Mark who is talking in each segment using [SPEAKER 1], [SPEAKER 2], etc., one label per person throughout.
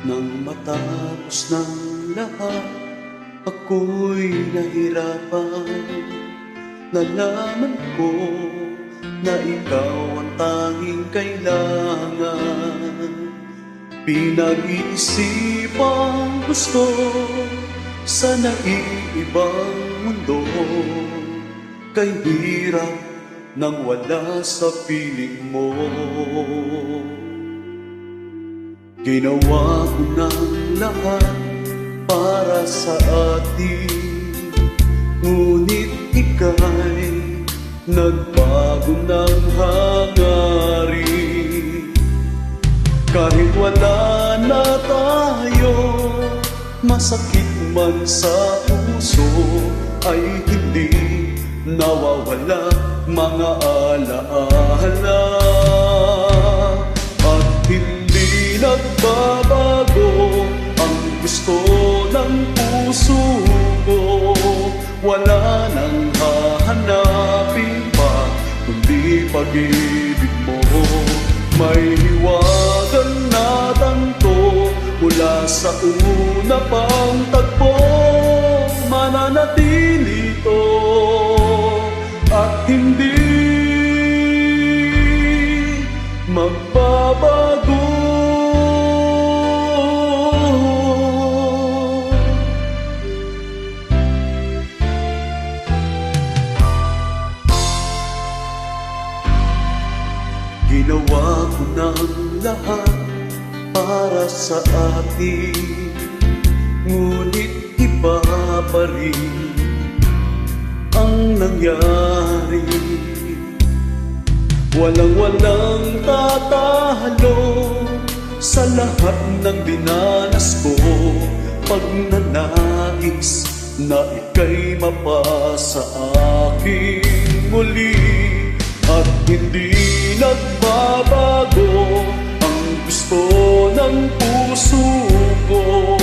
[SPEAKER 1] Nang matapos ng lahat, ako'y nahirapan. Nalaman ko na ikaw ang tanging kailangan. Pinag-iisipang gusto sa naiibang mundo, kay hirap nang wala sa piling mo. Ginawa ko ng lahat para sa atin, ngunit ika'y nagbago ng hangarin. Kahit wala na tayo, masakit man sa puso, ay hindi nawawala mga alaala. At hindi nagbabago ang gusto ng puso ko. Wala nang hahanapin pa kundi pag-ibig mo. May hiwagang natanto mula sa una pang tagpo. Mananatili ito at hindi magbabago. Ginawa ko ng lahat para sa atin, ngunit iba pa rin ang nangyari. Walang tatalo sa lahat ng dinanas ko, pagnanais na ika'y mapasa aking muli. At hindi nagbabago ang gusto ng puso ko.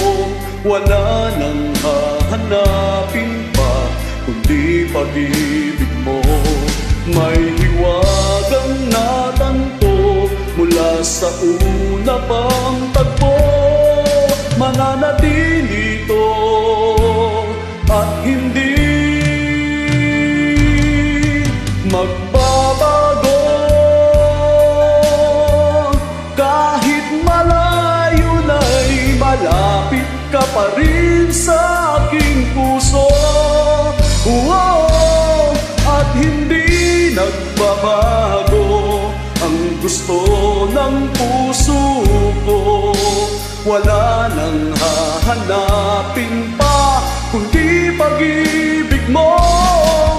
[SPEAKER 1] Wala nang hahanapin pa kundi pag-ibig mo. May hiwagang natanto mula sa una pang tagpo. Mananatili ito at hindi magbabago. Kahit malayo na'y malapit ka pa rin sa aking puso. At hindi nagbabago ang gusto ng puso ko. Wala nang hahanapin pa kundi pag-ibig mo.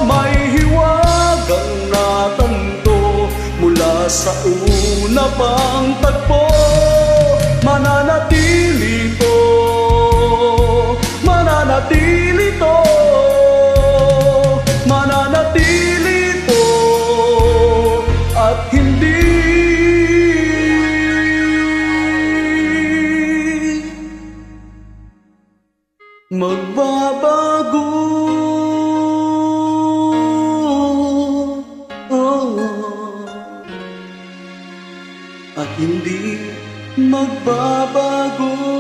[SPEAKER 1] May hiwagang natanto mula sa una pang tagpo. Mananatili ito, mananatili ito, mananatili ito at hindi magbabago. At hindi magbabago.